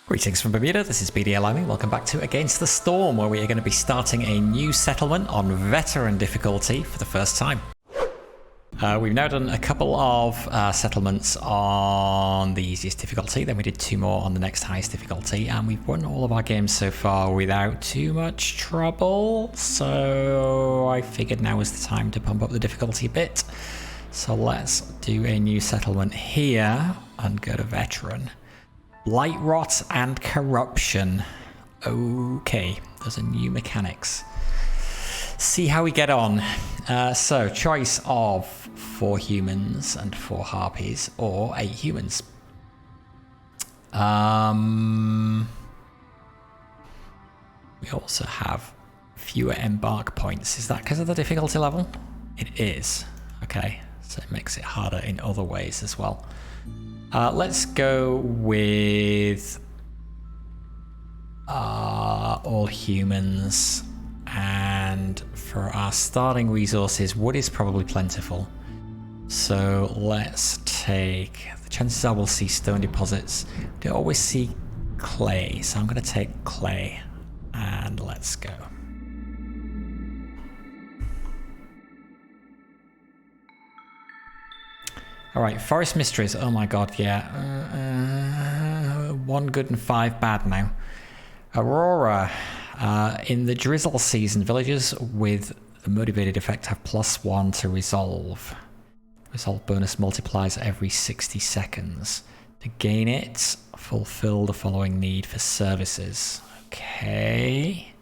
Greetings from Bermuda, this is BDLIMing. Welcome back to Against the Storm, where we are going to be starting a new settlement on veteran difficulty for the first time. We've now done a couple of settlements on the easiest difficulty, then we did two more on the next highest difficulty, and we've won all of our games so far without too much trouble, so I figured now was the time to pump up the difficulty a bit. So let's do a new settlement here and go to veteran. Blightrot and Corruption. Okay, those are new mechanics. See how we get on. So, choice of 4 humans and 4 harpies, or 8 humans. We also have fewer embark points. Is that because of the difficulty level? It is. Okay, so it makes it harder in other ways as well. Let's go with all humans, and for our starting resources, wood is probably plentiful. So let's take, the chances are we'll see stone deposits. We don't always see clay, so I'm going to take clay, and let's go. Alright, Forest Mysteries. Oh my god, yeah. 1 good and 5 bad now. Aurora. In the drizzle season, villagers with the motivated effect have +1 to resolve. Resolve bonus multiplies every 60 seconds. To gain it, fulfill the following need for services. Okay.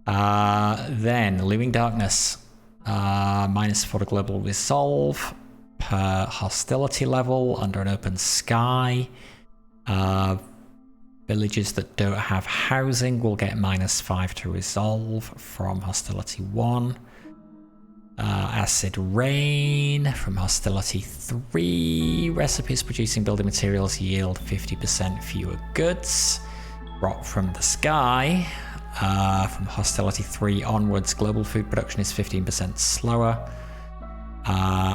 Then, Looming Darkness. -4 to global resolve. Per hostility level under an open sky. Villages that don't have housing will get -5 to resolve from hostility 1. Acid rain from hostility 3. Recipes producing building materials yield 50% fewer goods. Rot from the sky. From hostility 3 onwards, global food production is 15% slower.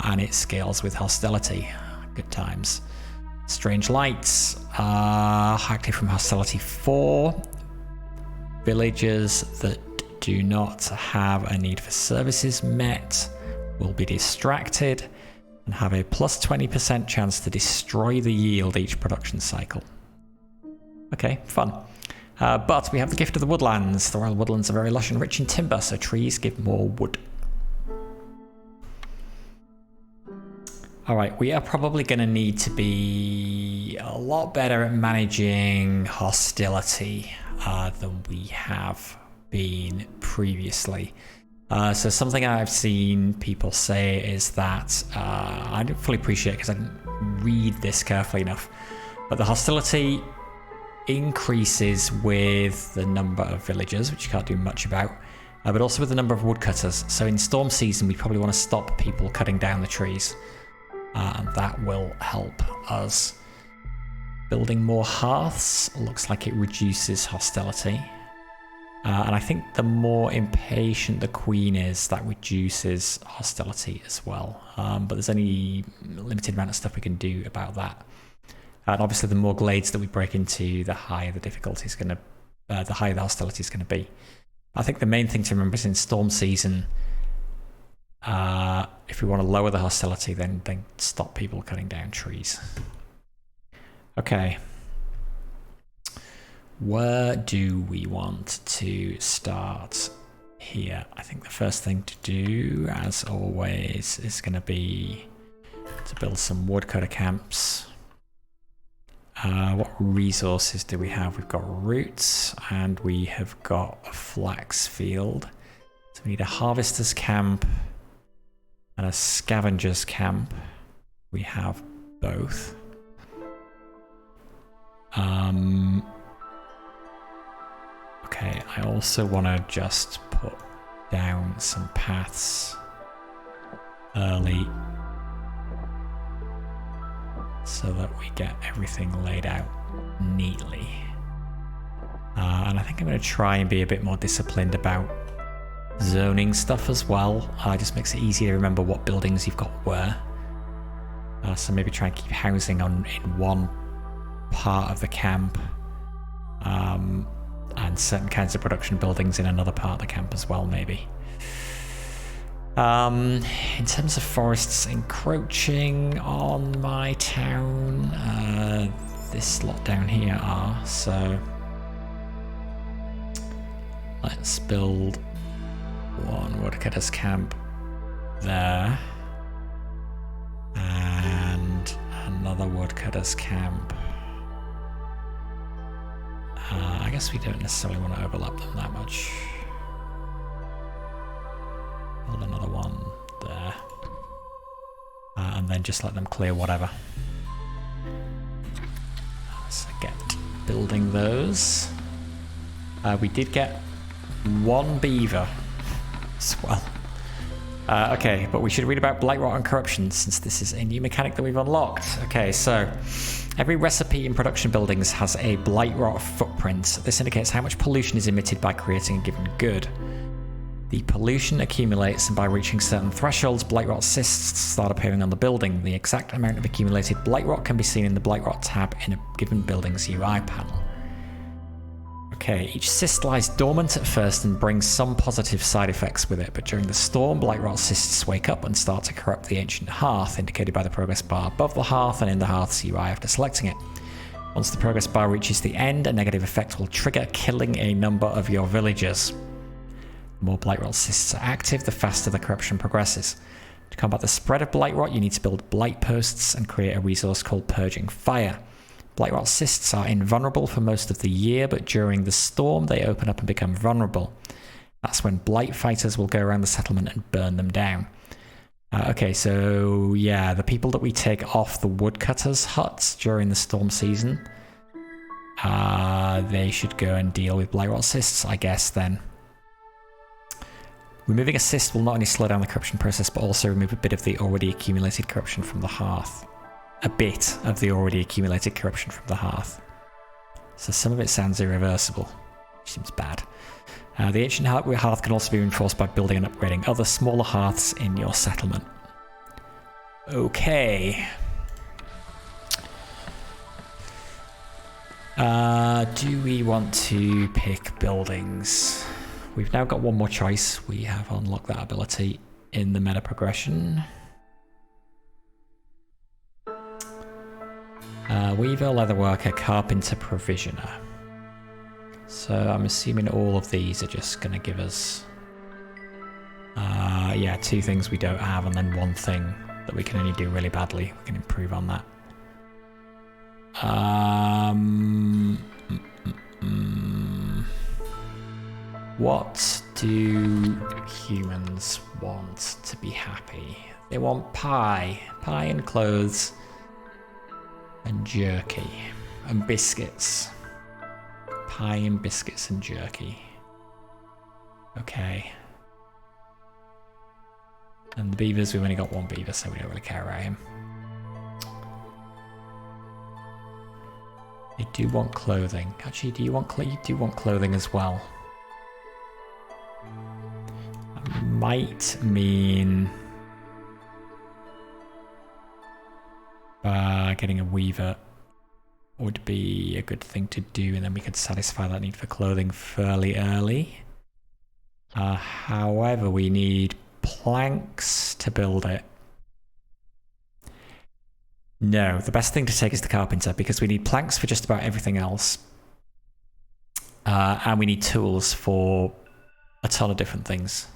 And it scales with hostility. Good times. Strange lights. Active from hostility 4. Villagers that do not have a need for services met will be distracted and have a +20% chance to destroy the yield each production cycle. Okay, fun. But we have the gift of the woodlands. The royal woodlands are very lush and rich in timber, so trees give more wood. Alright, we are probably going to need to be a lot better at managing hostility than we have been previously. So something I've seen people say is that, I don't fully appreciate it because I didn't read this carefully enough, but the hostility increases with the number of villagers, which you can't do much about, but also with the number of woodcutters. So in storm season, we probably want to stop people cutting down the trees. And that will help us. Building more hearths looks like it reduces hostility. And I think the more impatient the queen is, that reduces hostility as well. But there's only a limited amount of stuff we can do about that. And obviously the more glades that we break into, the higher the difficulty is going to, the higher the hostility is going to be. I think the main thing to remember is in storm season, if we want to lower the hostility, then stop people cutting down trees. Okay. Where do we want to start here? I think the first thing to do, as always, is going to be to build some woodcutter camps. What resources do we have? We've got roots and we have got a flax field. So we need a harvester's camp and a scavenger's camp. We have both. Okay, I also want to just put down some paths early so that we get everything laid out neatly. And I think I'm going to try and be a bit more disciplined about zoning stuff as well. Just makes it easier to remember what buildings you've got where. So maybe try and keep housing in one part of the camp and certain kinds of production buildings in another part of the camp as well, maybe. In terms of forests encroaching on my town, this lot down here are, so let's build one woodcutter's camp there and another woodcutter's camp. I guess we don't necessarily want to overlap them that much. Build another one there. And then just let them clear whatever. So get building those. We did get one beaver as well. Okay, but we should read about Blightrot and Corruption since this is a new mechanic that we've unlocked. Okay, so every recipe in production buildings has a Blightrot footprint. This indicates how much pollution is emitted by creating a given good. The pollution accumulates, and by reaching certain thresholds, Blightrot cysts start appearing on the building. The exact amount of accumulated Blightrot can be seen in the Blightrot tab in a given building's UI panel. Okay, each cyst lies dormant at first and brings some positive side effects with it, but during the storm, Blightrot cysts wake up and start to corrupt the ancient hearth, indicated by the progress bar above the hearth and in the hearth's UI after selecting it. Once the progress bar reaches the end, a negative effect will trigger, killing a number of your villagers. The more Blightrot cysts are active, the faster the corruption progresses. To combat the spread of Blightrot, you need to build blight posts and create a resource called Purging Fire. Blightrot cysts are invulnerable for most of the year, but during the storm they open up and become vulnerable. That's when blight fighters will go around the settlement and burn them down. Okay, so yeah, the people that we take off the woodcutters' huts during the storm season, they should go and deal with Blightrot cysts, I guess, then. Removing a cyst will not only slow down the corruption process, but also remove a bit of the already accumulated corruption from the hearth. A bit of the already accumulated corruption from the hearth. So some of it sounds irreversible, which seems bad. The ancient hearth can also be reinforced by building and upgrading other smaller hearths in your settlement. Okay. Do we want to pick buildings? We've now got one more choice. We have unlocked that ability in the meta progression. Weaver, leatherworker, carpenter, provisioner. So I'm assuming all of these are just going to give us, yeah, 2 things we don't have and then 1 thing that we can only do really badly. We can improve on that. What do humans want to be happy? They want pie and clothes and jerky and biscuits. Pie and biscuits and jerky. Okay. And the beavers, we've only got 1 beaver, so we don't really care about him. They do want clothing. Actually, do you want clothing as well? That might mean getting a weaver would be a good thing to do, and then we could satisfy that need for clothing fairly early. However, we need planks to build it. No, the best thing to take is the carpenter, because we need planks for just about everything else. And we need tools for a ton of different things.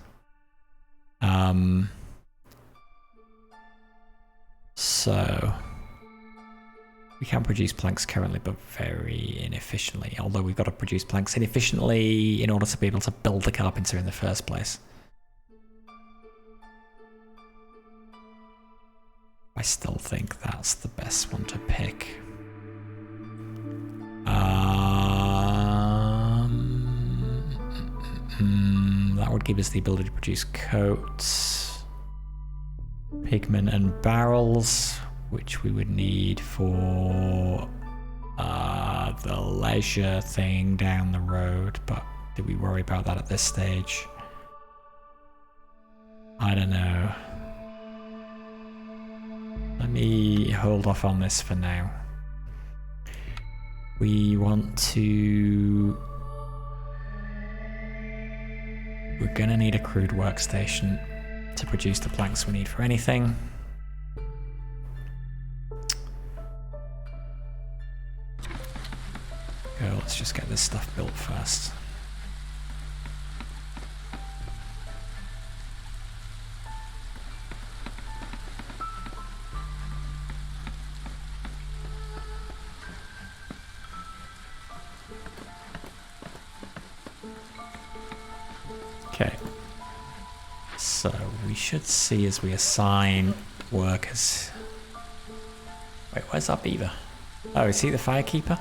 So we can produce planks currently, but very inefficiently. Although we've got to produce planks inefficiently in order to be able to build the carpenter in the first place. I still think that's the best one to pick. That would give us the ability to produce coats, pigment and barrels, which we would need for the leisure thing down the road, but did we worry about that at this stage? I don't know. Let me hold off on this for now. We want to we're gonna need a crude workstation to produce the planks we need for anything. Go, let's just get this stuff built first. Okay, so we should see as we assign workers. Wait, where's our beaver? Oh, is he the firekeeper?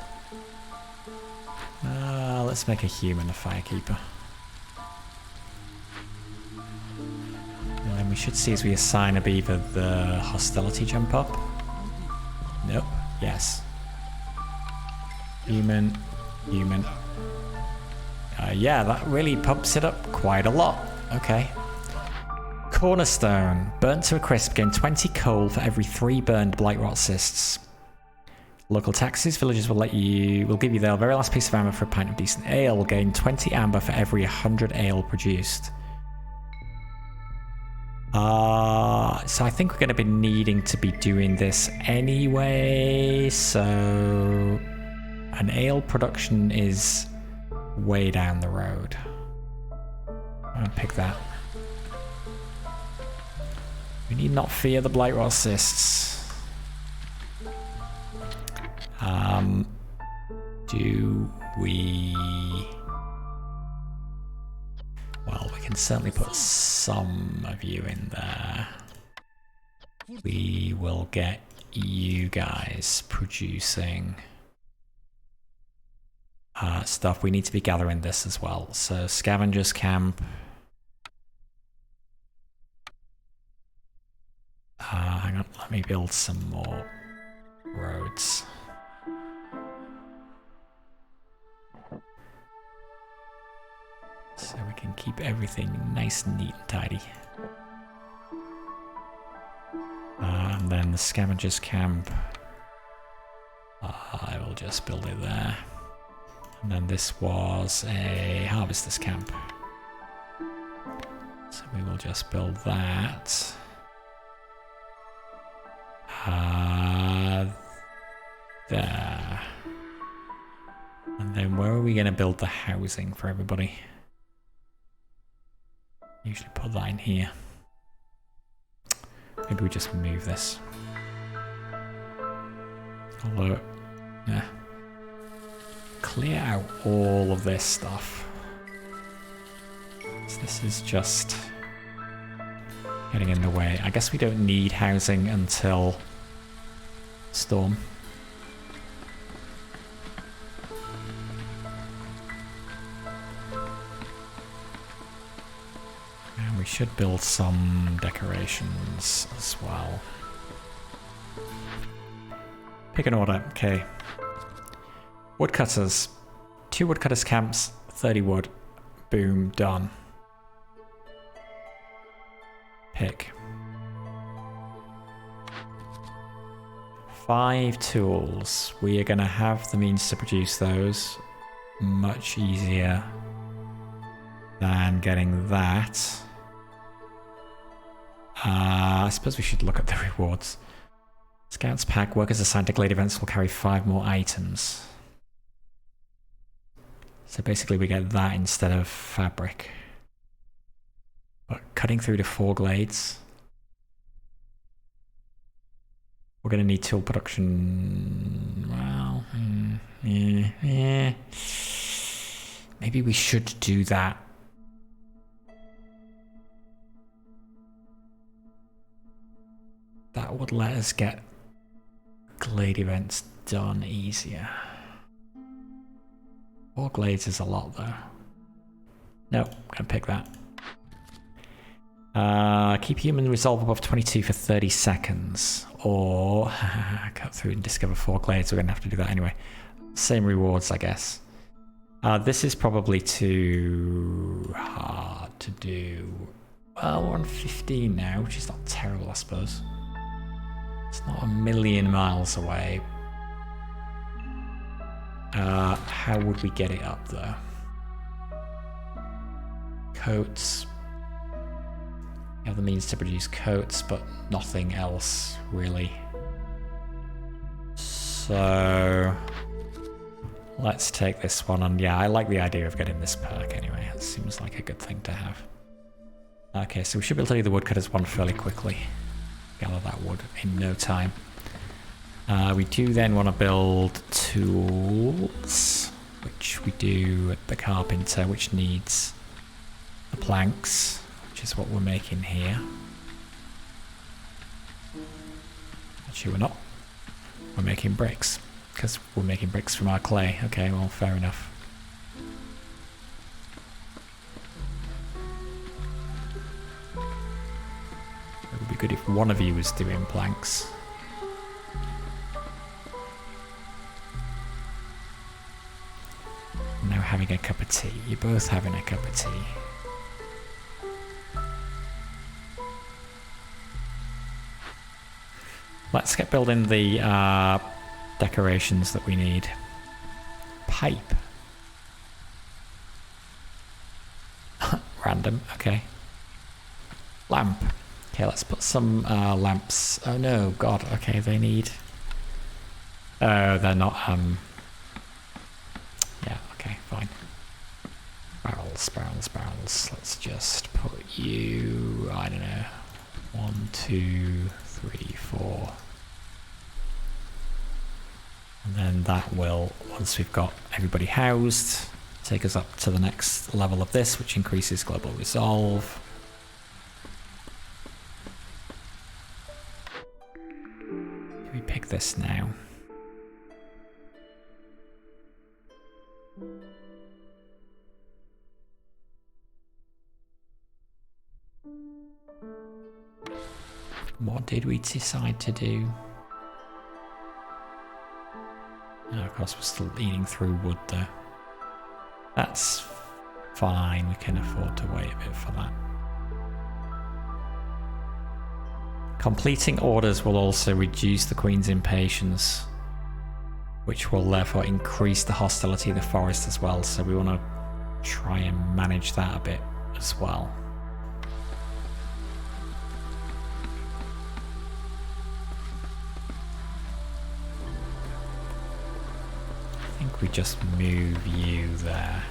Let's make a human a firekeeper. And then we should see as we assign a beaver the hostility jump up. Nope, yes. Human, human. Yeah, that really pumps it up quite a lot. Okay. Cornerstone. Burnt to a crisp. Gain 20 coal for every 3 burned Blightrot cysts. Local taxes. Villagers will give you their very last piece of amber for a pint of decent ale. Will gain 20 amber for every 100 ale produced. So I think we're going to be needing to be doing this anyway. So an ale production is way down the road. I'm gonna pick that. We need not fear the Blightrot cysts. Do we... Well, we can certainly put some of you in there. We will get you guys producing stuff. We need to be gathering this as well. So scavengers camp. Hang on, let me build some more roads. So we can keep everything nice and neat and tidy. And then the scavengers camp. I will just build it there. And then this was a harvester's camp. So we will just build that. There. And then where are we going to build the housing for everybody? Usually put that in here. Maybe we just move this. Although, yeah. Clear out all of this stuff. So this is just getting in the way. I guess we don't need housing until storm. And we should build some decorations as well. Pick an order, okay. Woodcutters. 2 woodcutters camps, 30 wood. Boom, done. Pick. 5 tools. We are going to have the means to produce those. Much easier than getting that. I suppose we should look at the rewards. Scouts pack. Workers assigned to glade events will carry 5 more items. So basically we get that instead of fabric. But cutting through to 4 glades. We're going to need tool production. Well, yeah. Maybe we should do that. That would let us get glade events done easier. 4 glades is a lot though. Nope, gonna pick that. Keep human resolve above 22 for 30 seconds. Or cut through and discover 4 glades. We're gonna have to do that anyway. Same rewards, I guess. This is probably too hard to do. Well, we're on 15 now, which is not terrible, I suppose. It's not a million miles away. How would we get it up though? Coats. We have the means to produce coats, but nothing else really. So let's take this one on. Yeah, I like the idea of getting this perk anyway. It seems like a good thing to have. Okay, so we should be able to do the woodcutters one fairly quickly. Gather that wood in no time. We do then want to build tools, which we do at the carpenter, which needs the planks, which is what we're making here. Actually, we're not. We're making bricks, because we're making bricks from our clay. Okay, well, fair enough. It would be good if one of you was doing planks. Now having a cup of tea. You're both having a cup of tea. Let's get building the decorations that we need. Pipe. Random, okay. Lamp. Okay, let's put some lamps. Oh no, god, okay, they need... Oh, they're not, yeah, okay, fine. Barrels, barrels, barrels. Let's just put you, I don't know, 1, 2, 3, 4. And then that will, once we've got everybody housed, take us up to the next level of this, which increases global resolve. Do we pick this now? What did we decide to do? Oh, of course, we're still eating through wood though. That's fine, we can afford to wait a bit for that. Completing orders will also reduce the Queen's impatience, which will therefore increase the hostility of the forest as well, so we want to try and manage that a bit as well. I think we just move you there.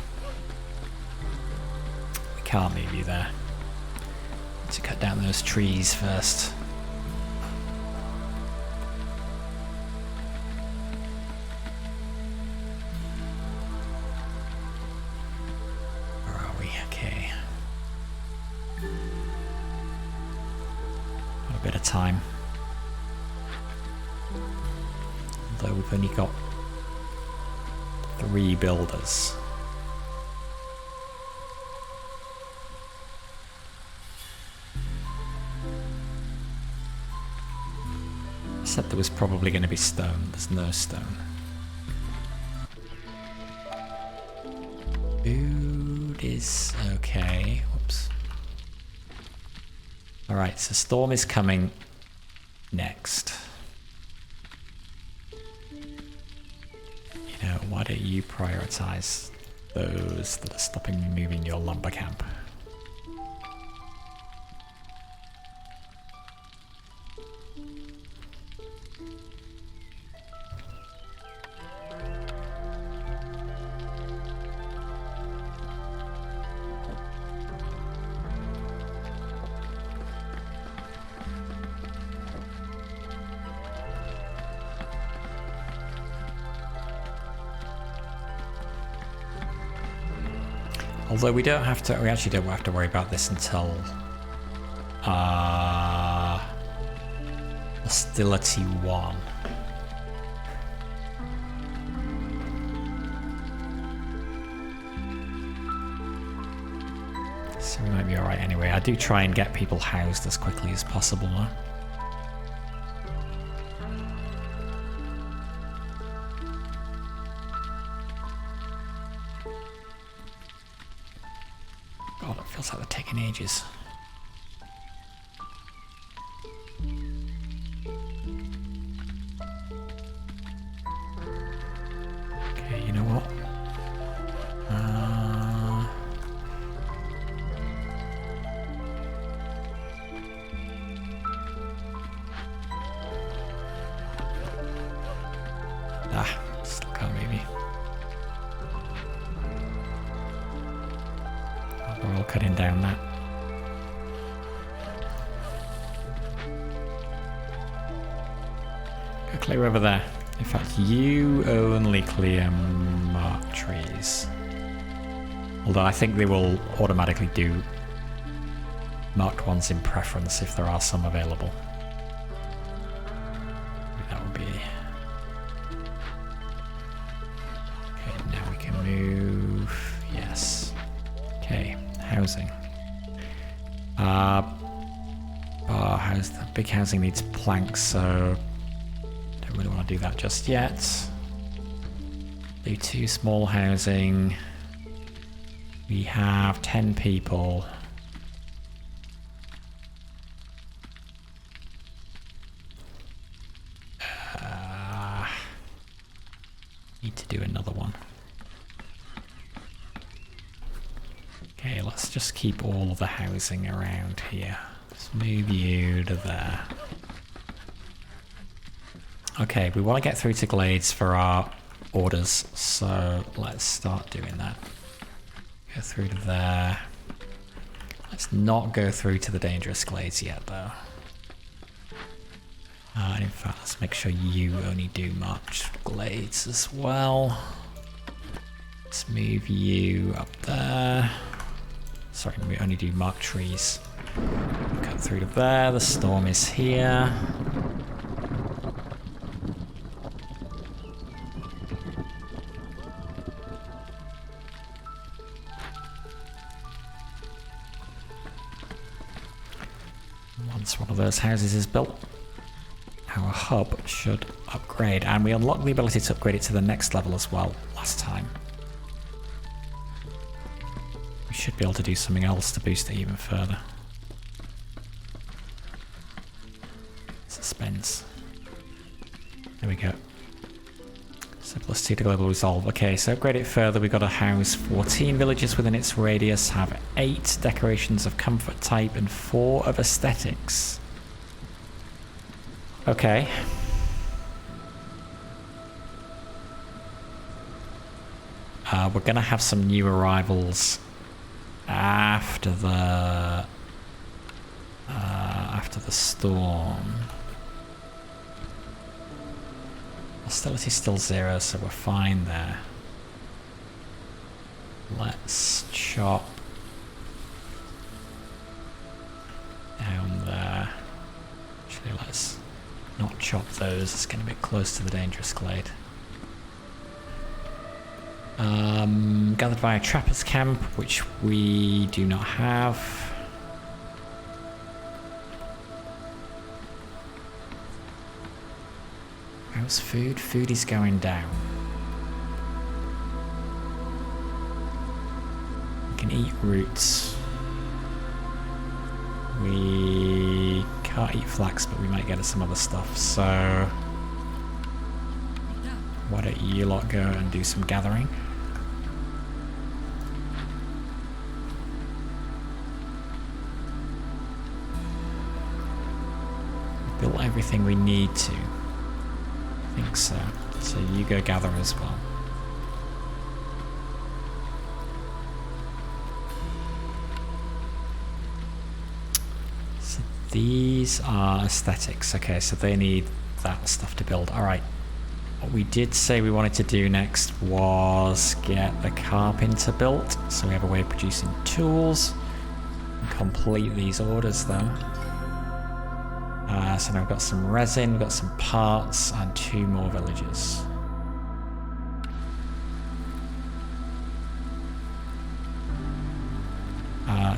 We can't move you there. Need to cut down those trees first. Where are we? Okay. Got a bit of time. Although we've only got 3 builders. I said there was probably going to be stone. There's no stone. Food is okay. Whoops. Alright, so storm is coming next. Why don't you prioritize those that are stopping me moving your lumber camp? Although we don't have to, we actually don't have to worry about this until hostility 1. So we might be alright anyway. I do try and get people housed as quickly as possible though. God, it feels like they're taking ages. Okay, you know what? start cutting down that. Go clear over there. In fact, you only clear marked trees. Although I think they will automatically do marked ones in preference if there are some available. That would be... Okay, now we can move... Yes. Okay, housing. The big housing needs planks, so don't really want to do that just yet. Do 2 small housing. We have 10 people. Need to do another one. Okay, let's just keep all of the housing around here. Let's move you to there. Okay, we want to get through to Glades for our orders, so let's start doing that. Go through to there. Let's not go through to the dangerous Glades yet, though. And in fact, let's make sure you only do marked Glades as well. Let's move you up there. Sorry, we only do marked trees. Cut through to there. The storm is here. Once one of those houses is built, our hub should upgrade, and we unlocked the ability to upgrade it to the next level as well last time. We should be able to do something else to boost it even further. Suspense. There we go. Simplicity to global resolve. Okay, so upgrade it further. We've got to house 14 villages within its radius, have 8 decorations of comfort type and 4 of aesthetics. Okay. We're gonna have some new arrivals after the storm. Hostility's still 0, so we're fine there. Let's chop down there. Actually, let's not chop those. It's getting a bit close to the dangerous glade. Gathered via Trapper's Camp, which we do not have. How's food? Food is going down. We can eat roots. We can't eat flax, but we might get some other stuff, so why don't you lot go and do some gathering? Built everything we need to. I think so. So you go gather as well. So these are aesthetics. Okay, so they need that stuff to build. Alright. What we did say we wanted to do next was get the carpenter built. So we have a way of producing tools. And complete these orders though. So now we've got some resin, we've got some parts, and 2 more villages.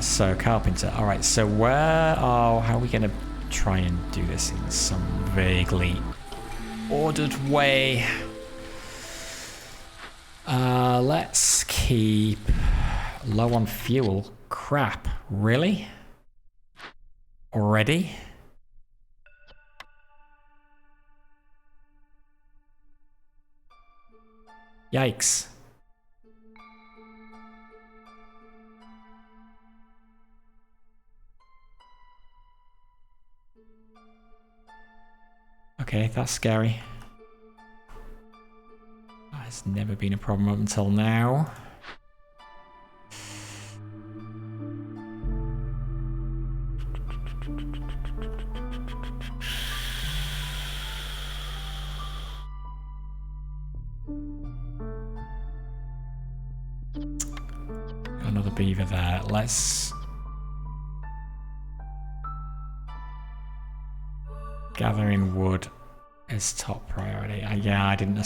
So carpenter. Alright, so how are we going to try and do this in some vaguely ordered way? Let's keep low on fuel. Crap, really? Already? Yikes. Okay, that's scary. That's never been a problem up until now. another beaver there. Let's gathering wood is top priority. Yeah, I didn't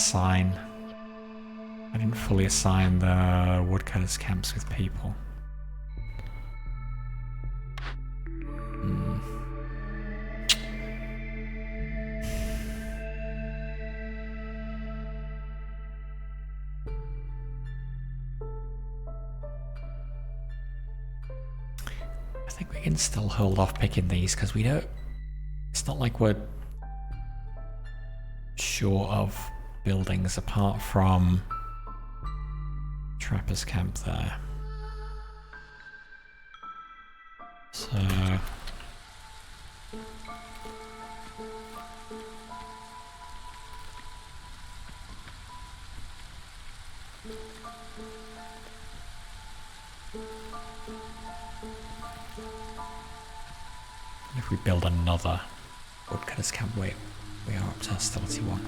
fully assign the woodcutters camps with people. I think we can still hold off picking these because we don't. It's not like we're short of buildings apart from Trapper's camp there. So if we build another woodcutters camp, wait, we are up to hostility 1.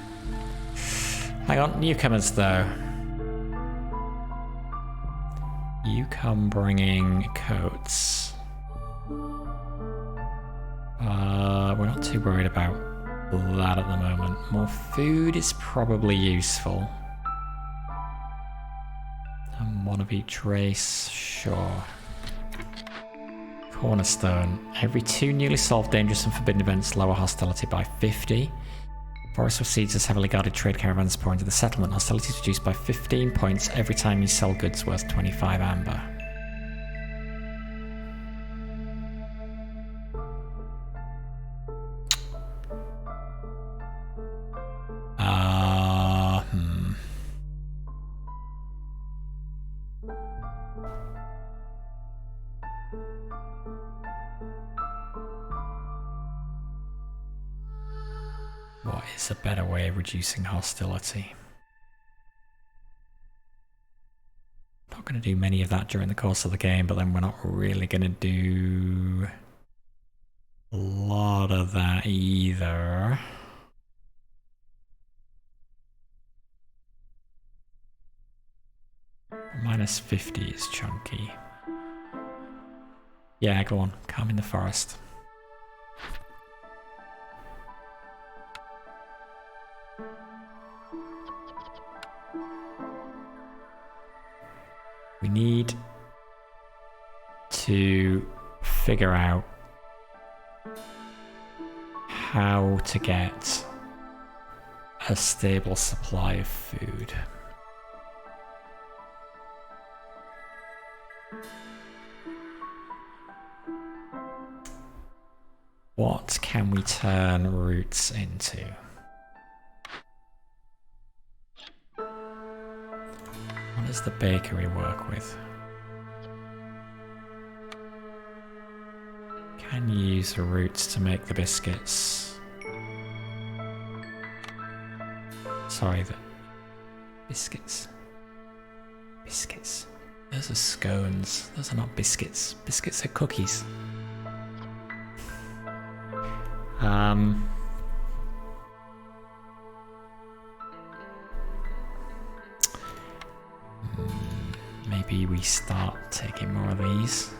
Hang on, newcomers though. You come bringing coats. We're not too worried about that at the moment. More food is probably useful. And one of each race, sure. Cornerstone. Every 2 newly solved dangerous and forbidden events lower hostility by 50. Forest with seeds as heavily guarded trade caravans pour into the settlement. Hostility is reduced by 15 points every time you sell goods worth 25 amber. What is a better way of reducing hostility? Not going to do many of that during the course of the game, but then we're not really going to do a lot of that either. Minus 50 is chunky. Yeah, go on, calm in the forest. We need to figure out how to get a stable supply of food. What can we turn roots into? What does the bakery work with? Can you use the roots to make the biscuits? Sorry, the biscuits. Biscuits. Those are scones. Those are not biscuits. Biscuits are cookies. Maybe we start taking more of these.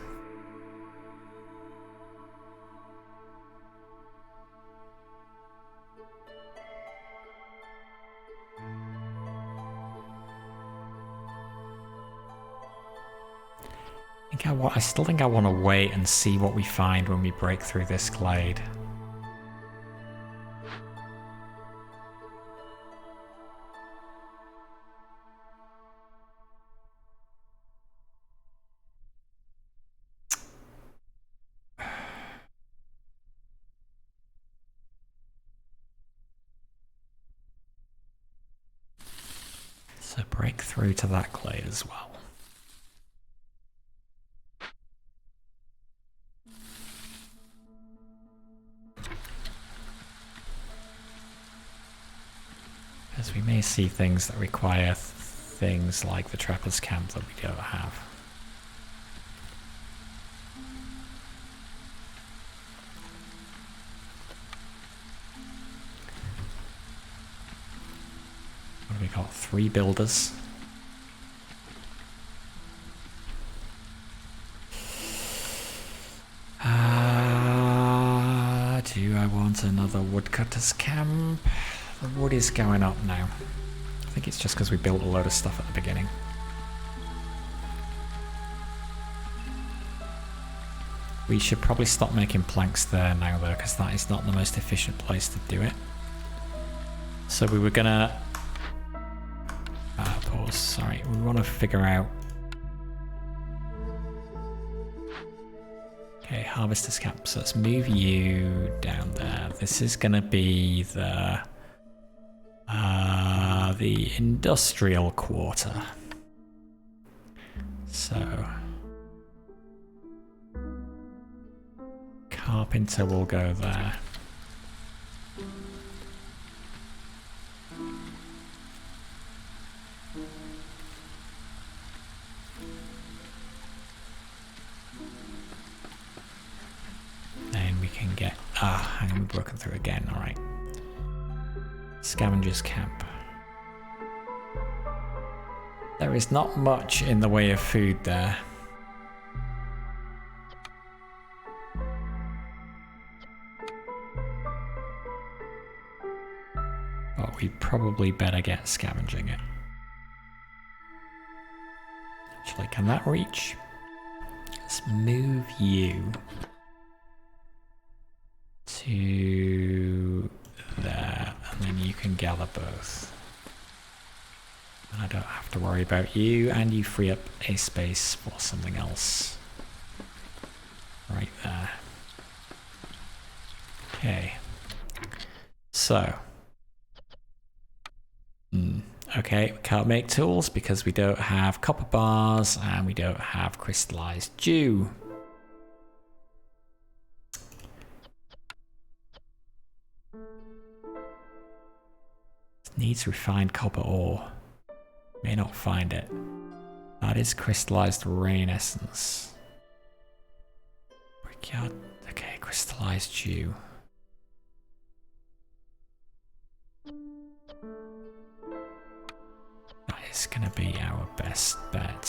I still think I want to wait and see what we find when we break through this glade. So break through to that glade as well. Because we may see things that require things like the Trapper's camp that we don't have. What have we got? 3 builders. Do I want another woodcutter's camp? The wood is going up now. I think it's just because we built a load of stuff at the beginning. We should probably stop making planks there now though, because that is not the most efficient place to do it. So we were gonna... pause, sorry. We want to figure out... Okay, harvester's camp. So let's move you down there. This is gonna be the industrial quarter. So... Carpenter will go there. Then we can get... hang on, we've broken through again, alright. Scavenger's camp. There is not much in the way of food there. But we probably better get scavenging it. Actually, can that reach? Let's move you to there, and then you can gather both. And I don't have to worry about you, and you free up a space for something else. Right there. Okay. So. Okay, we can't make tools because we don't have copper bars and we don't have crystallized dew. Needs refined copper ore. May not find it. That is crystallized rain essence. Brickyard. Okay, crystallized dew. That is gonna be our best bet.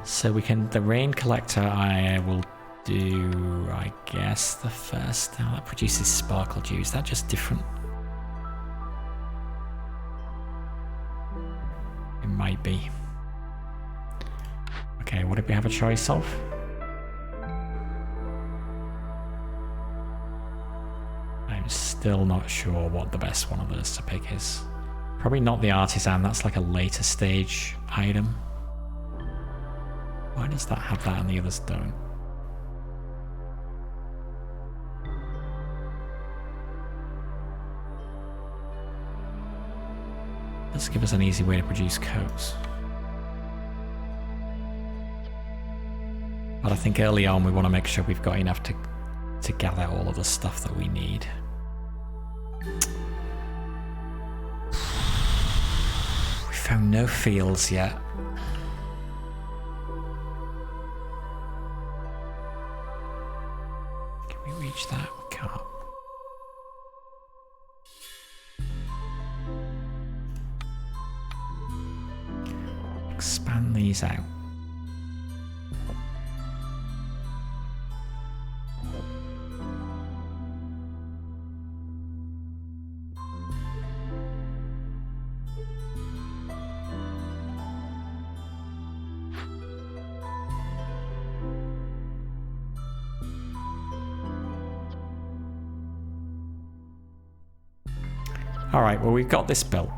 So we can, the rain collector I will do, I guess, the first. Now that produces sparkle dew. Is that just different? It might be. Okay, what did we have a choice of? I'm still not sure what the best one of those to pick is. Probably not the artisan, that's like a later stage item. Why does that have that and the others don't? Let's give us an easy way to produce coats. But I think early on we want to make sure we've got enough to gather all of the stuff that we need. We found no fields yet. Can we reach that? We can't. Expand these out. All right, well, we've got this built.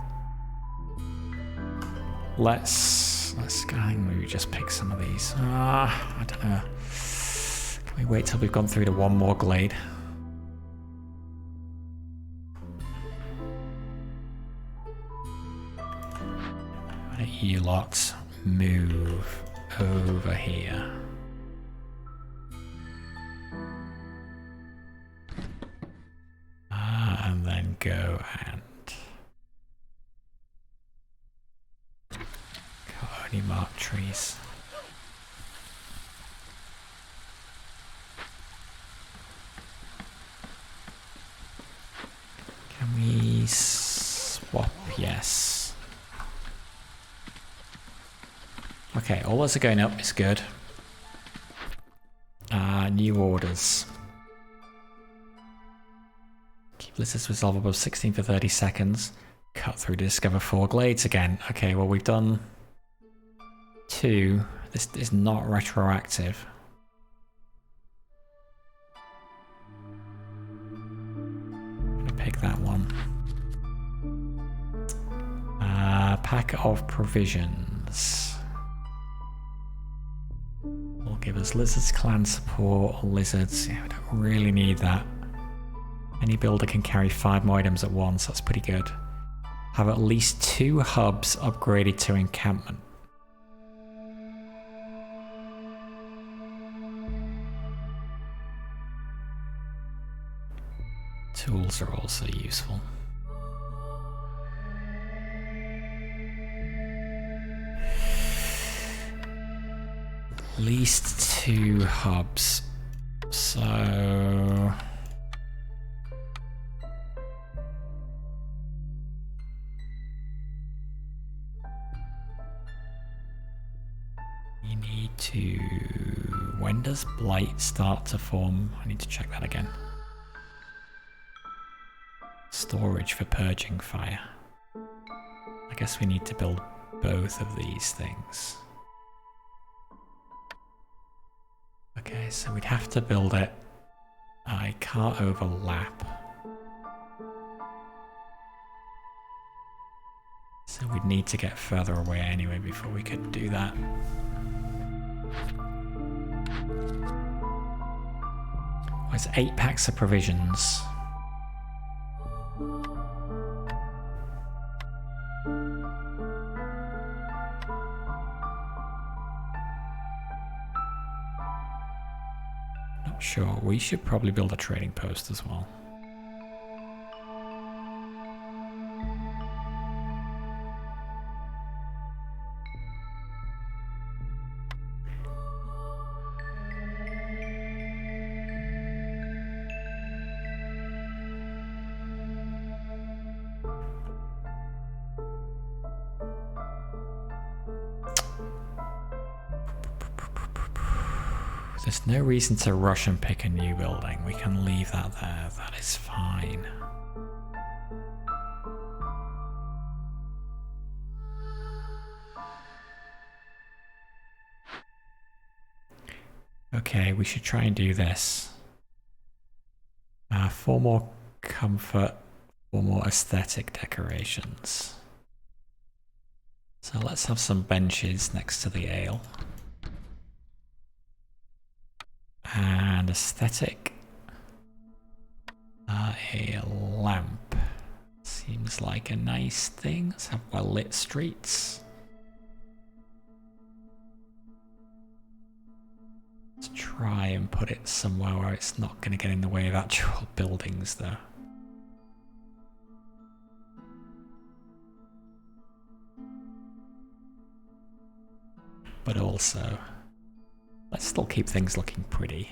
Let's go and maybe just pick some of these. I don't know. Can we wait till we've gone through to one more glade? Why don't you lot move over here? And then go and only mark trees. Can we swap? Yes. Okay, all those are going up, is good. New orders. Blizzards resolve above 16 for 30 seconds. Cut through to discover 4 glades again. Okay, well we've done 2. This is not retroactive. I'm gonna pick that one. Pack of provisions. Will give us lizards clan support. Lizards, yeah, we don't really need that. Any builder can carry 5 more items at once. That's pretty good. Have at least 2 hubs upgraded to encampment. Tools are also useful. At least 2 hubs. So you need to... When does Blight start to form? I need to check that again. Storage for purging fire. I guess we need to build both of these things. Okay, so we'd have to build it. I can't overlap. So we'd need to get further away anyway before we could do that. Oh, it's 8 packs of provisions. Not sure. We should probably build a trading post as well. There's no reason to rush and pick a new building. We can leave that there. That is fine. Okay, we should try and do this. 4 more comfort, 4 more aesthetic decorations. So let's have some benches next to the ale. And aesthetic. A lamp. Seems like a nice thing. Let's have well lit streets. Let's try and put it somewhere where it's not going to get in the way of actual buildings though. But also, let's still keep things looking pretty.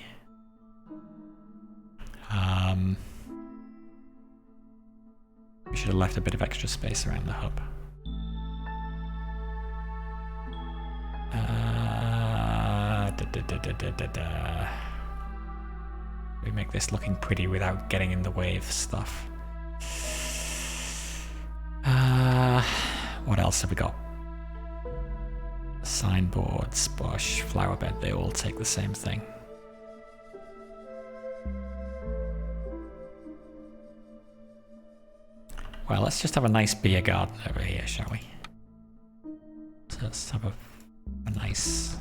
We should have left a bit of extra space around the hub. We make this looking pretty without getting in the way of stuff. What else have we got? Signboards, bush, flower bed, they all take the same thing. Well, let's just have a nice beer garden over here, shall we? So let's have a nice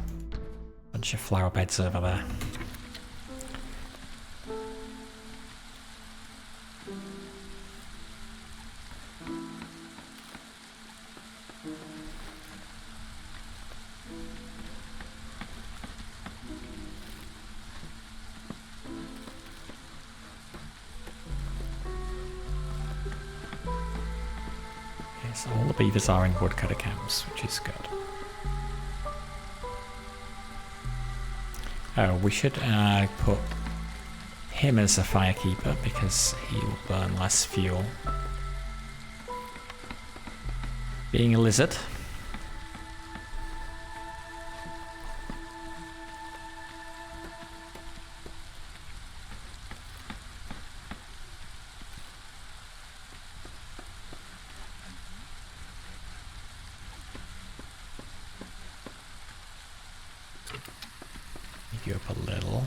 bunch of flower beds over there. So all the beavers are in woodcutter camps, which is good. Oh, we should put him as a firekeeper because he'll burn less fuel. Being a lizard. Move you up a little.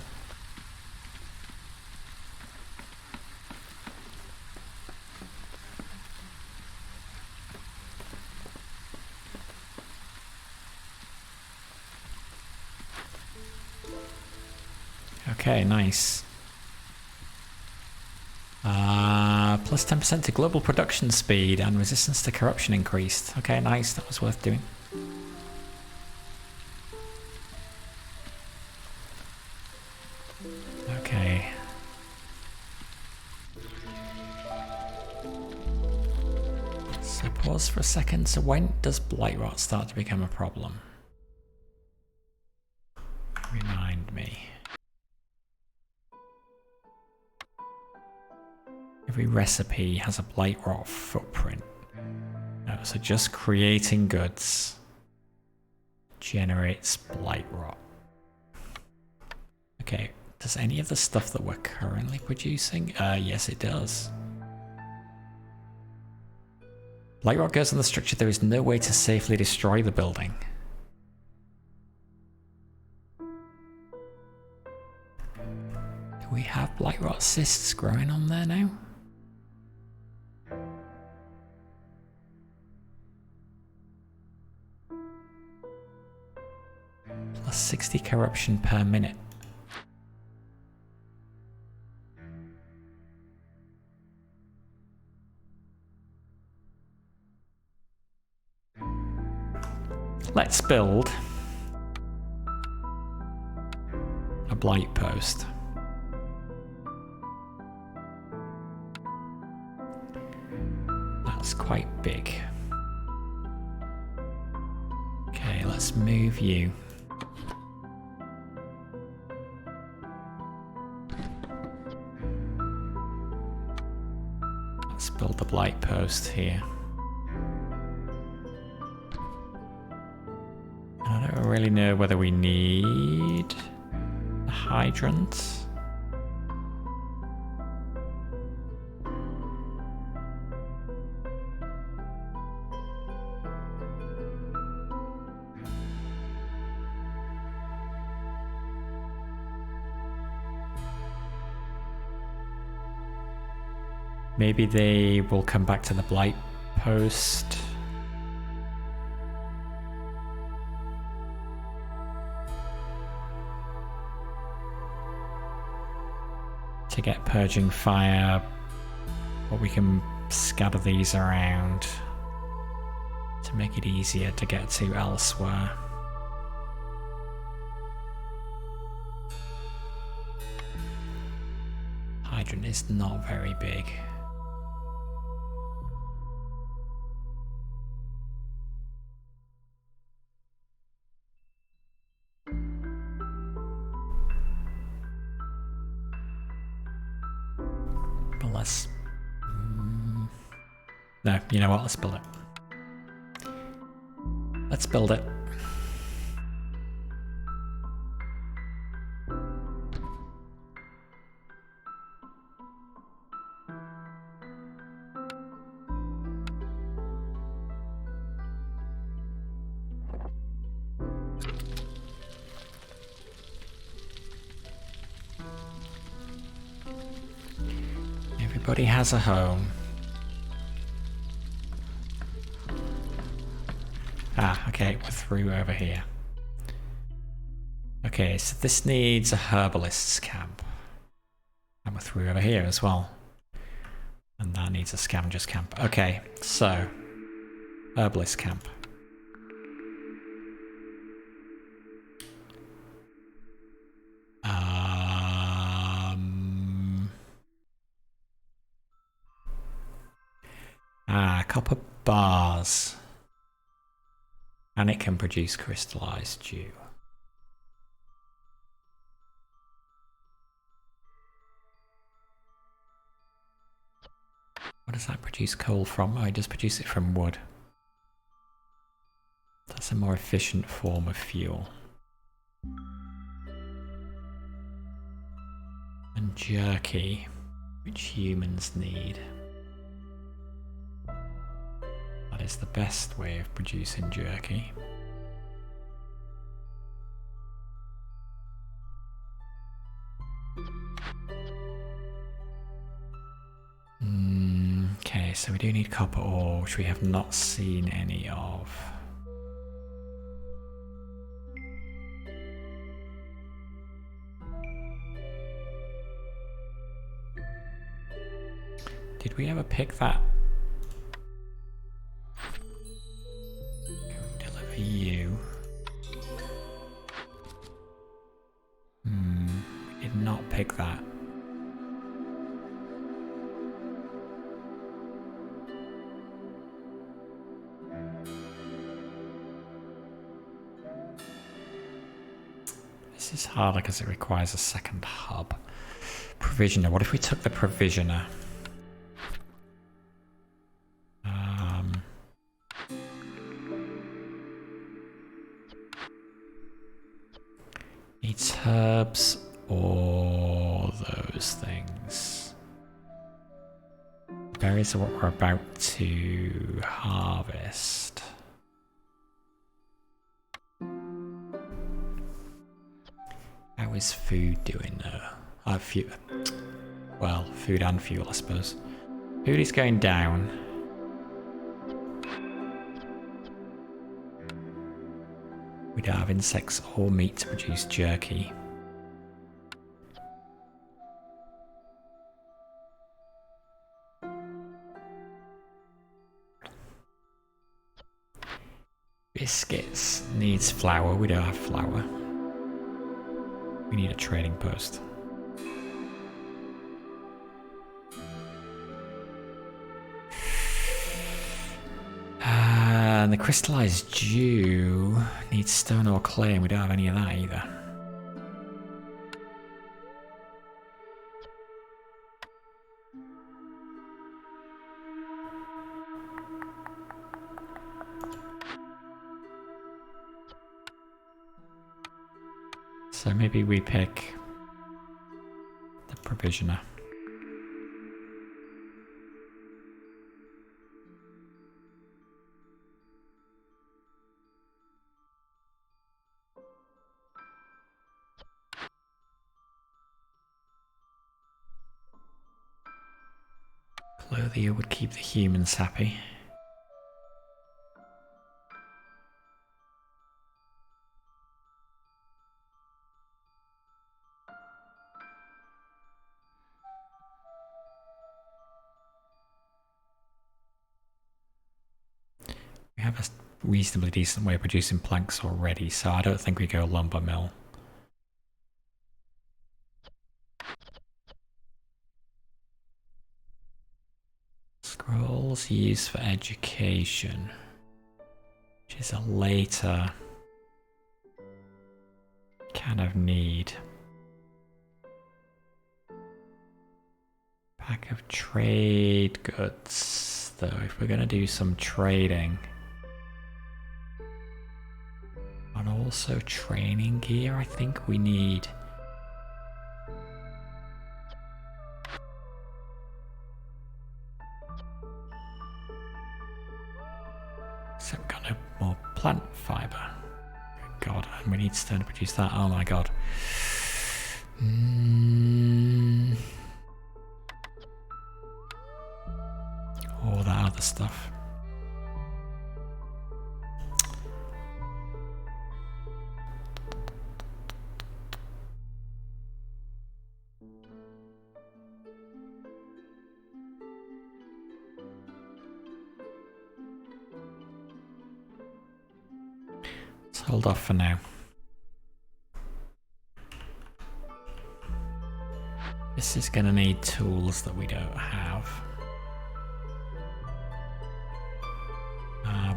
Okay, nice. Plus 10% to global production speed and resistance to corruption increased. Okay, nice. That was worth doing. Okay. So pause for a second. So when does Blightrot start to become a problem? Remind me. Every recipe has a Blightrot footprint. No, so just creating goods generates Blightrot. Okay, does any of the stuff that we're currently producing? Yes, it does. Blightrot goes on the structure. There is no way to safely destroy the building. Do we have Blightrot cysts growing on there now? Plus 60 corruption per minute. Let's build a blight post. That's quite big. Okay, let's move you. Let's build the blight post here. I don't really know whether we need a hydrant. Maybe they will come back to the blight post. To get purging fire, but we can scatter these around to make it easier to get to elsewhere. Hydrant is not very big. But let's... No, you know what? Let's build it. Let's build it. Everybody has a home. Ah, okay, we're through over here. Okay, so this needs a herbalist's camp. And we're through over here as well. And that needs a scavenger's camp. Okay, so herbalist camp. Copper bars. And it can produce crystallized dew. What does that produce coal from? Oh, it does produce it from wood. That's a more efficient form of fuel. And jerky, which humans need. That is the best way of producing jerky. Okay, so we do need copper ore, which we have not seen any of. Did we ever pick that? Deliver you. We did not pick that. This is harder because it requires a second hub. Provisioner. What if we took the provisioner? Needs herbs or those things. Berries are what we're about to harvest. How is food doing though? Well, food and fuel, I suppose. Food is going down. We don't have insects or meat to produce jerky. Biscuits needs flour. We don't have flour. We need a trading post. And the crystallized dew needs stone or clay, and we don't have any of that either. So maybe we pick the provisioner. Clothier would keep the humans happy. We have a reasonably decent way of producing planks already, so I don't think we go lumber mill. Scrolls used for education, which is a later kind of need. Pack of trade goods, though, if we're going to do some trading. And also training gear, I think we need. Some kind of more plant fiber. God, and we need stone to produce that. Oh my god. All that other stuff. Let's hold off for now. This is going to need tools that we don't have.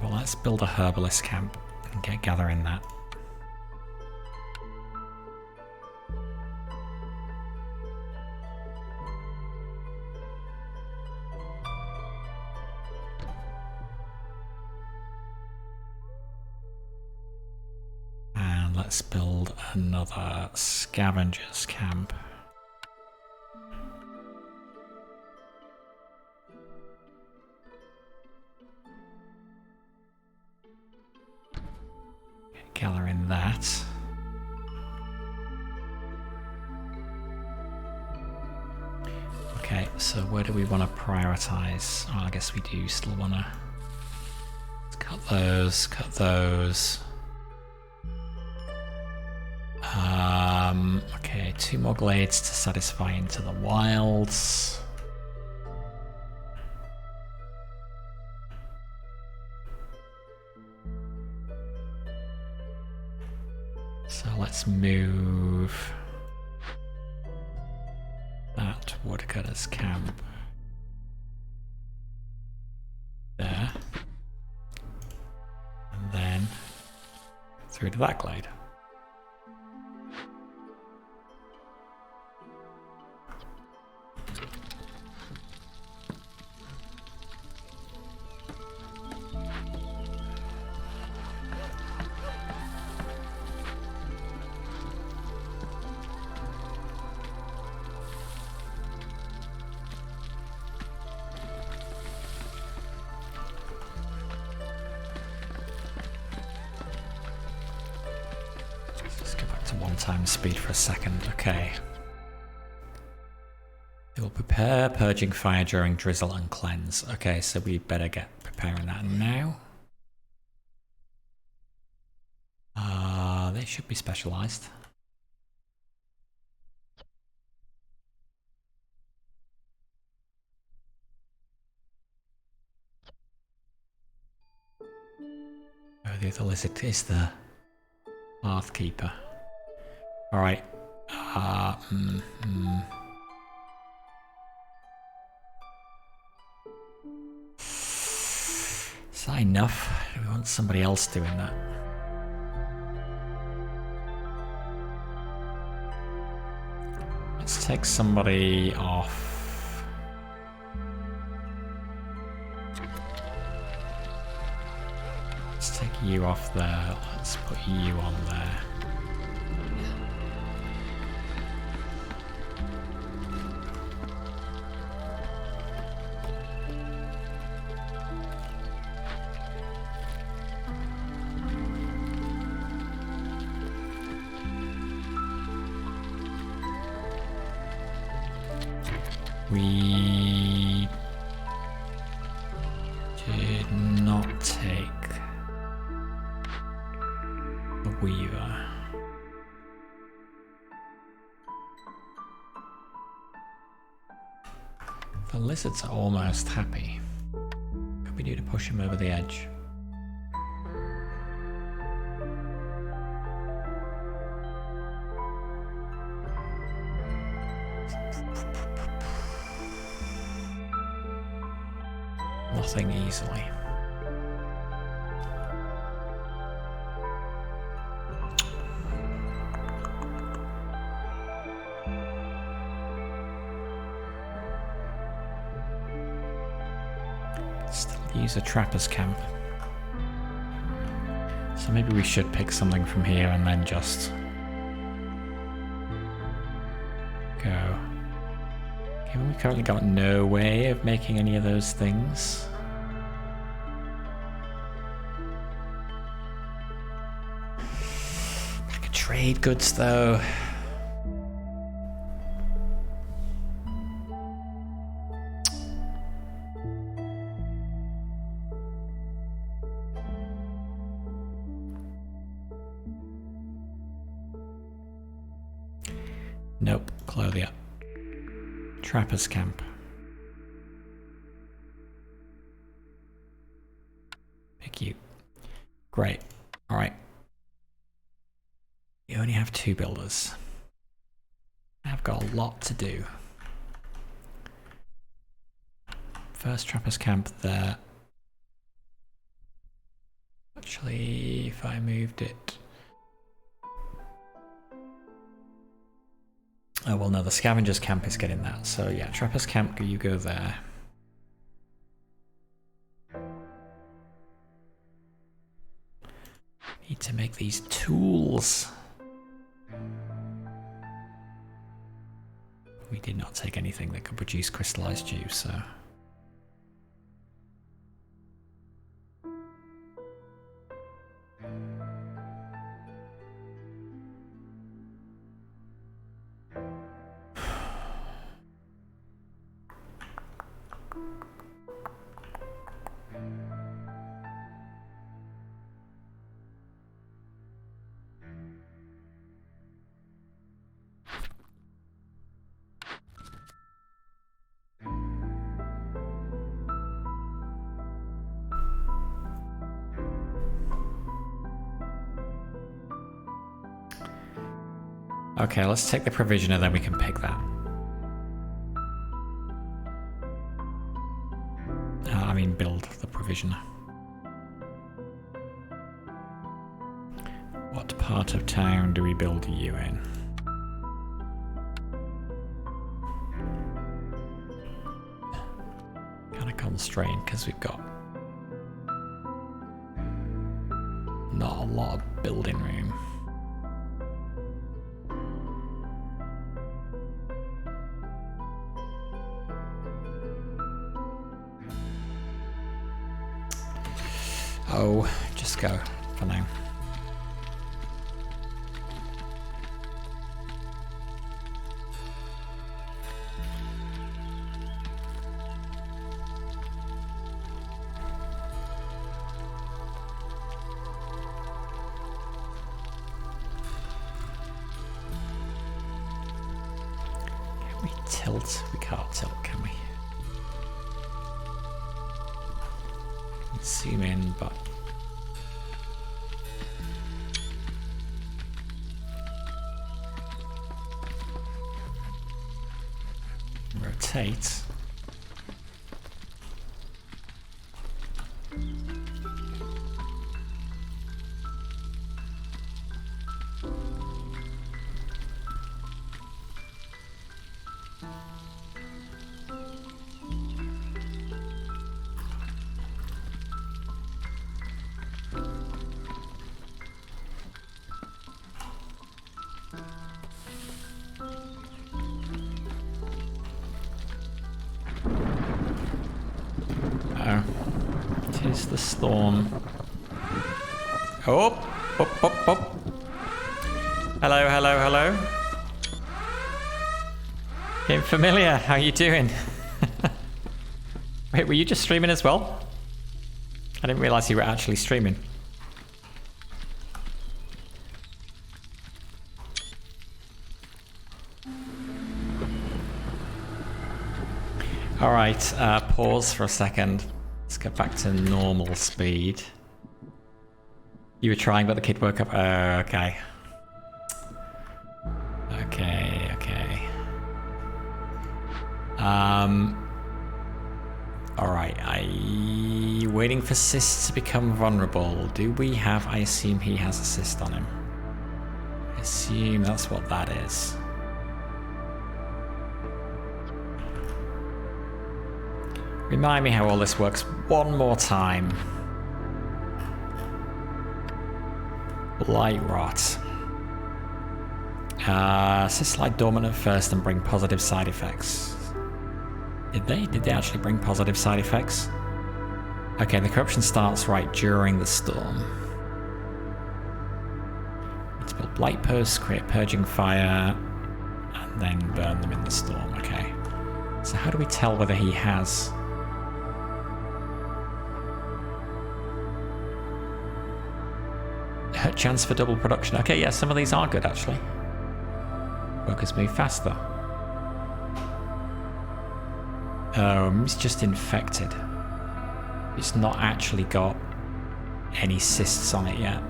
But let's build a herbalist camp and get gathering that. And let's build another scavengers camp. Gathering that. Okay, so where do we want to prioritize? Oh, I guess we do still want to cut those, cut those. Okay, 2 more glades to satisfy into the wilds. So let's move that woodcutter's camp there, and then through to that glade. Time speed for a second. Okay. It will prepare purging fire during drizzle and cleanse. Okay, so we better get preparing that now. They should be specialized. Oh, the other lizard is the Hearth Keeper. All right. Is that enough? Do we want somebody else doing that? Let's take somebody off. Let's take you off there. Let's put you on there. We did not take the Weaver. The lizards are almost happy. What can we do to push him over the edge? Nothing easily. Still use a trapper's camp. So maybe we should pick something from here and then just go. Okay, well, we currently got no way of making any of those things. I could trade goods though. Nope, Clothia. Trapper's camp. Pick you. Great. Alright. You only have 2 builders. I've got a lot to do. First Trapper's camp there. Actually, if I moved it... Oh, well, no, the Scavenger's camp is getting that. So, yeah, Trapper's camp, you go there. Need to make these tools. We did not take anything that could produce crystallized juice, so... Okay, let's take the provisioner, then we can pick that. I mean, build the provisioner. What part of town do we build you in? Kind of constrained because we've got not a lot of building room. Oh, just go for now. Can we tilt? We can't tilt, can we? Zoom in, but rotate. Tis the storm. Oh, up, up, up. Hello, hello, hello. Getting familiar. How you doing? Wait, were you just streaming as well? I didn't realize you were actually streaming. All right, pause for a second. Let's get back to normal speed. You were trying, but the kid woke up. Okay. Okay, okay. Alright, waiting for cysts to become vulnerable. Do we have... I assume he has a cyst on him. I assume that's what that is. Remind me how all this works one more time. Blightrot. Cysts lie dormant at first and bring positive side effects. Did they? Did they actually bring positive side effects? Okay, the corruption starts right during the storm. Need to build blight posts, create purging fire, and then burn them in the storm. Okay. So how do we tell whether he has... chance for double production. Okay, yeah, some of these are good actually. Workers move faster. He's just infected. It's not actually got any cysts on it yet.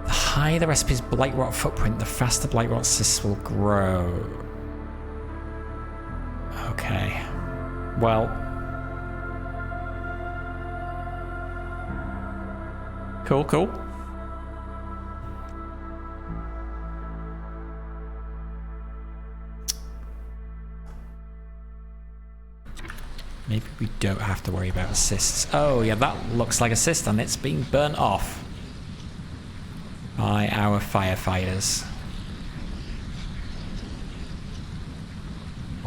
The higher the recipe's Blightrot footprint, the faster Blightrot cysts will grow. Okay. Well... Cool, cool. Maybe we don't have to worry about cysts. Oh, yeah, that looks like a cyst, and it's being burnt off by our firefighters.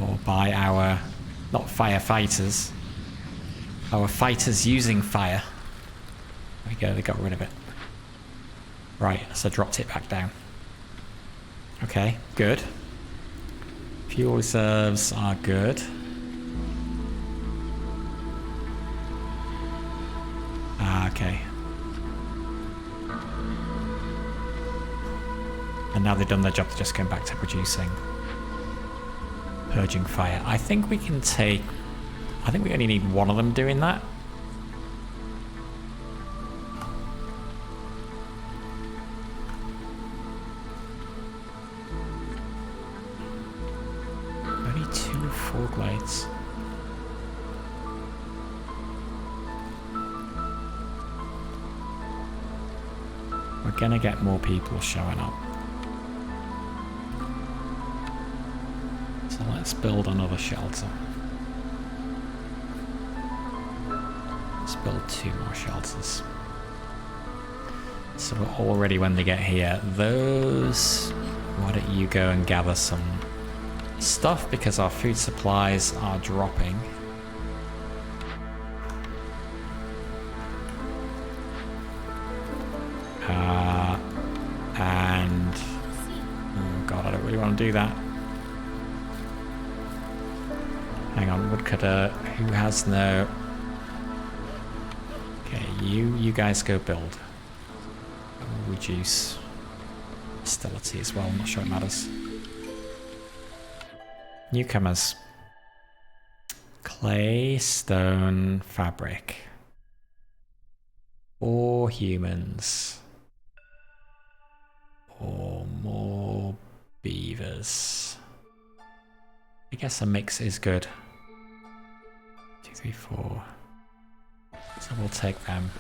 Or by our... not firefighters. Our fighters using fire. There we go, they got rid of it. Right, so dropped it back down. Okay, good. Fuel reserves are good. Okay. And now they've done their job, they're just going back to producing. Purging fire. I think we can take... I think we only need one of them doing that. glades. We're gonna get more people showing up. So let's build another shelter. Let's build 2 more shelters. So already when they get here, those... Why don't you go and gather some stuff because our food supplies are dropping. And... Oh god, I don't really want to do that. Hang on, woodcutter, who has no... Okay, you guys go build. We'll reduce hostility as well, I'm not sure it matters. Newcomers. Clay, stone, fabric. Or humans. Or more beavers. I guess a mix is good. 2, 3, 4. So we'll take them.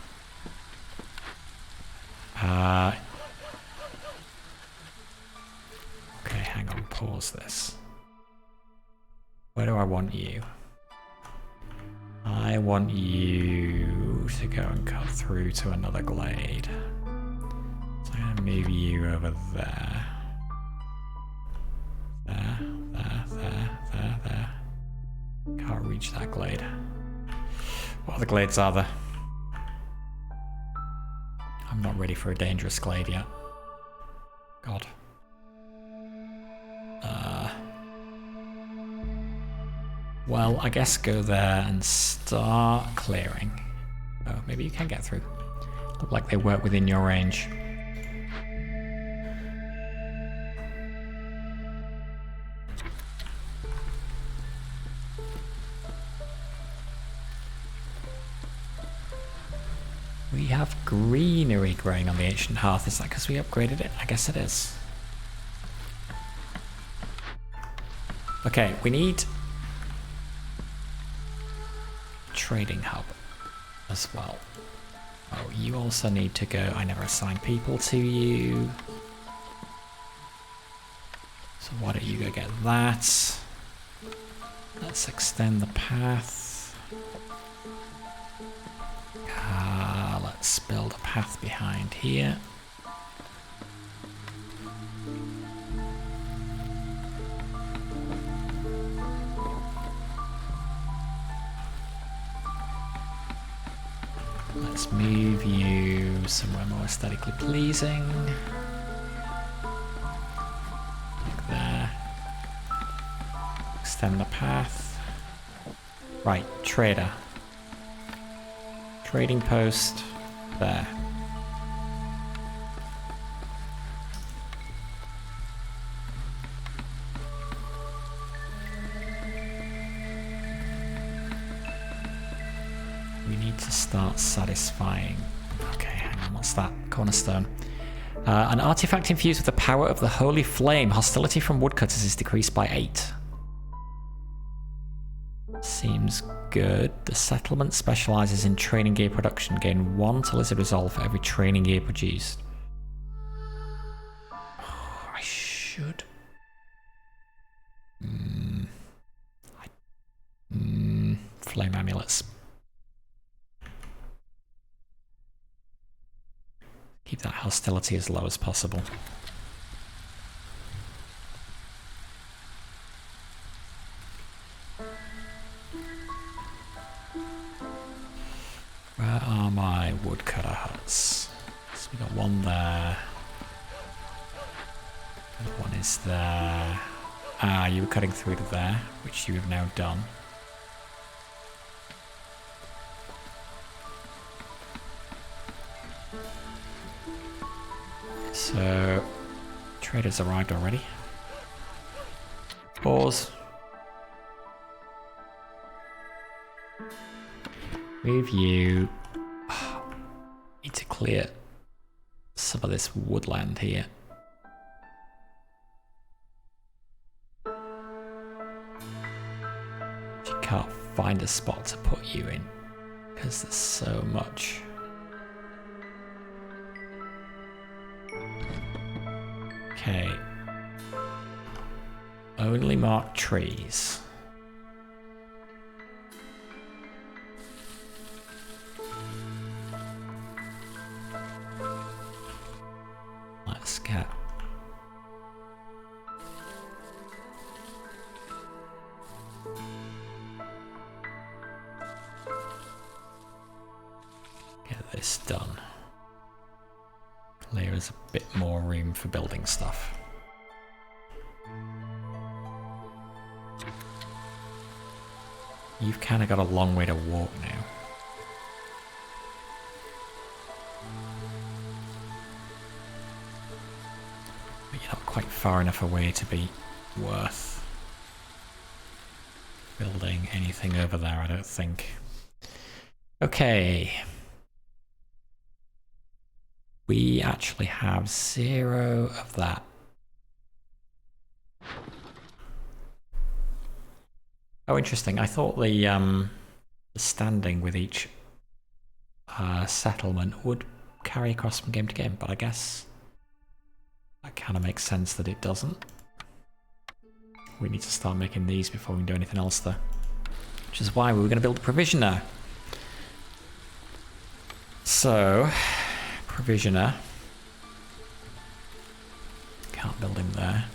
Okay, hang on, pause this. Where do I want you? I want you to go and cut through to another glade. So I'm gonna move you over there. There. Can't reach that glade. What other glades are there? I'm not ready for a dangerous glade yet. God. Well, I guess go there and start clearing. Oh, maybe you can get through. Look like they work within your range. We have greenery growing on the ancient hearth. Is that because we upgraded it? I guess it is. Okay, we need trading hub as well. Oh, you also need to go. I never assigned people to you. So why don't you go get that? Let's extend the path. Let's build a path behind here. Let's move you somewhere more aesthetically pleasing. Like there. Extend the path. Right, trader. Trading post there. We need to start satisfying. Okay, hang on, what's that? Cornerstone. An artifact infused with the power of the holy flame. Hostility from woodcutters is decreased by 8. Seems good. The settlement specializes in training gear production. Gain 1 lizard resolve for every training gear produced. Oh, I should. Flame amulets. Keep that hostility as low as possible. Where are my woodcutter huts? So we got one there. The other one is there. Ah, you were cutting through to there, which you have now done. So, traders arrived already. Pause. Move you. Need to clear some of this woodland here. can't find a spot to put you in because there's so much. Okay. Only mark trees. Let's get... get this done. Clear is a bit more room for building stuff. You've kind of got a long way to walk now. But you're not quite far enough away to be worth building anything over there, I don't think. Okay. We actually have 0 of that. Oh, interesting. I thought the standing with each settlement would carry across from game to game, but I guess that kind of makes sense that it doesn't. We need to start making these before we can do anything else though. Which is why we were going to build a provisioner. So, provisioner. Can't build him there.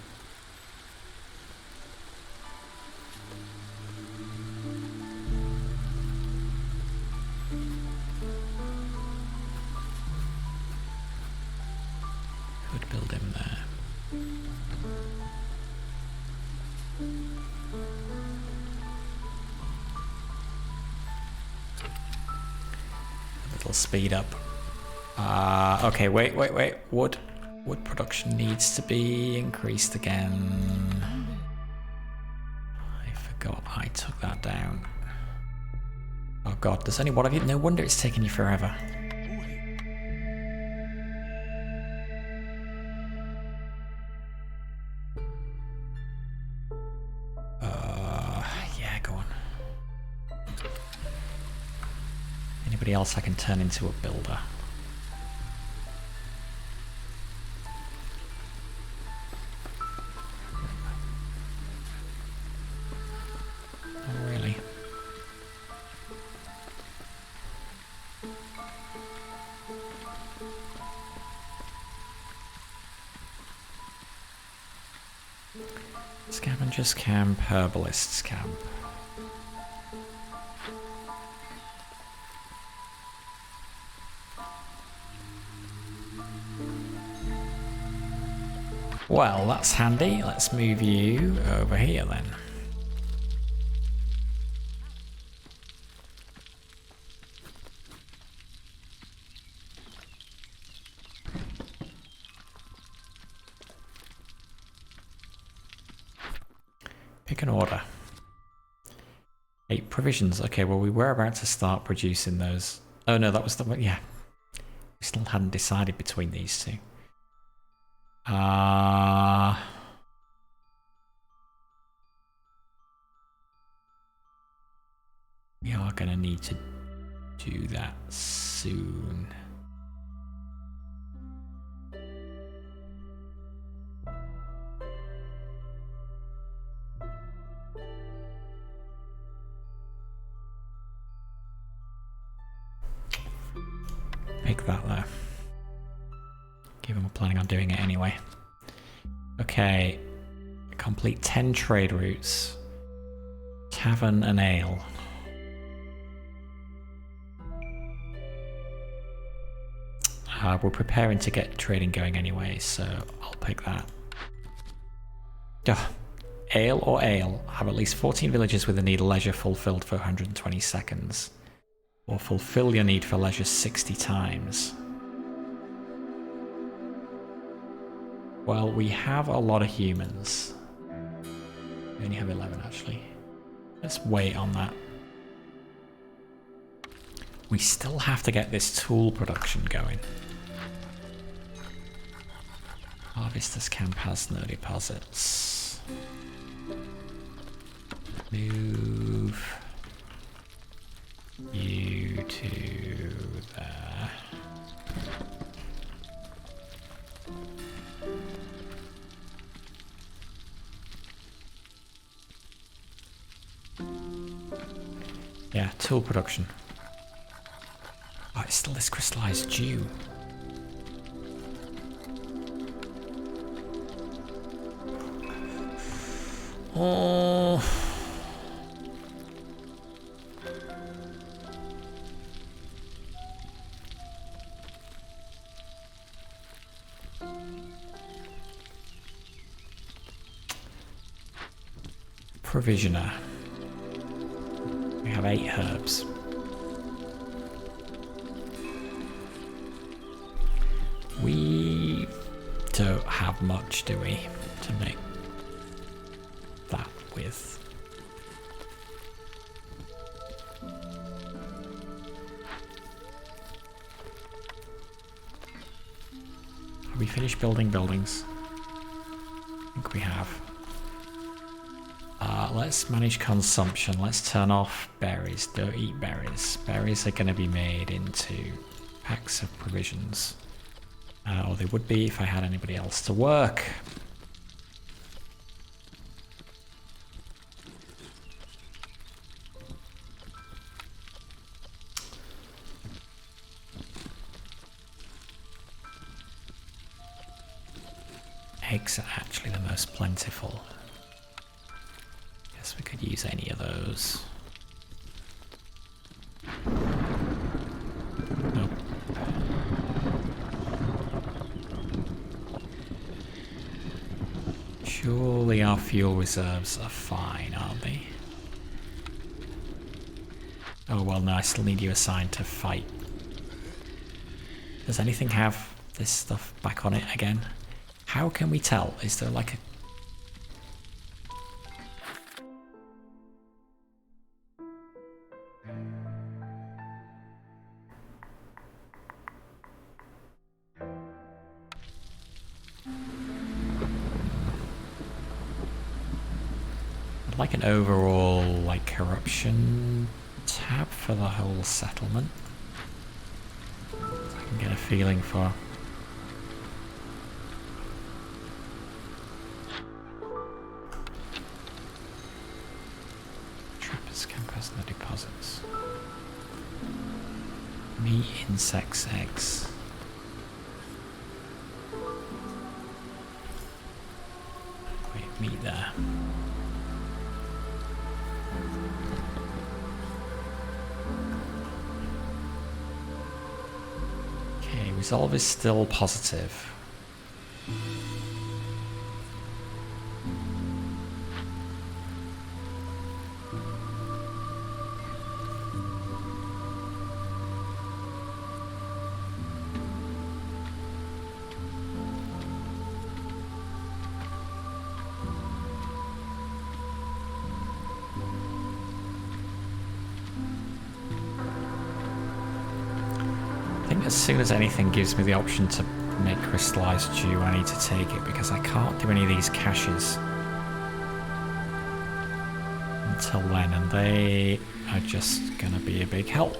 Could build him there. A little speed up. Okay, wait. Wood production needs to be increased again. I forgot I took that down. Oh god, there's only one of you. No wonder it's taking you forever. Yeah, go on. Anybody else I can turn into a builder? Oh, really? Scavengers camp, herbalists camp. Well, that's handy. Let's move you over here then. Pick an order. 8 provisions. Okay, well we were about to start producing those. Oh no, that was the one. Yeah. We still hadn't decided between these two. We are going to need to do that soon. Make that there. Given we're planning on doing it anyway. Okay. Complete 10 trade routes. Tavern and ale. We're preparing to get trading going anyway, so I'll pick that. Ale or ale. Have at least 14 villages with the need of leisure fulfilled for 120 seconds. Or fulfill your need for leisure 60 times. Well, we have a lot of humans. We only have 11 actually. Let's wait on that. We still have to get this tool production going. Harvester's camp has no deposits. Move. You to there. Yeah, tool production. Oh, it's still this crystallized dew. Oh. Provisioner. We have 8 herbs. We don't have much, do we, to make that with? Have we finished building buildings? I think we have. Let's manage consumption. Let's turn off berries. Don't eat berries. Berries are going to be made into packs of provisions. Or they would be if I had anybody else to work. Eggs are actually the most plentiful. Guess we could use any of those. Nope. Surely our fuel reserves are fine, aren't they? Oh well, no, I still need you assigned to fight. Does anything have this stuff back on it again? How can we tell? Is there like a... I'd like an overall, like, corruption tab for the whole settlement. So I can get a feeling for... Trappers, campers, and the deposits. Meat, insects, eggs. Wait, meat there. Resolve is still positive. As soon as anything gives me the option to make crystallized dew, I need to take it because I can't do any of these caches until then, and they are just gonna be a big help.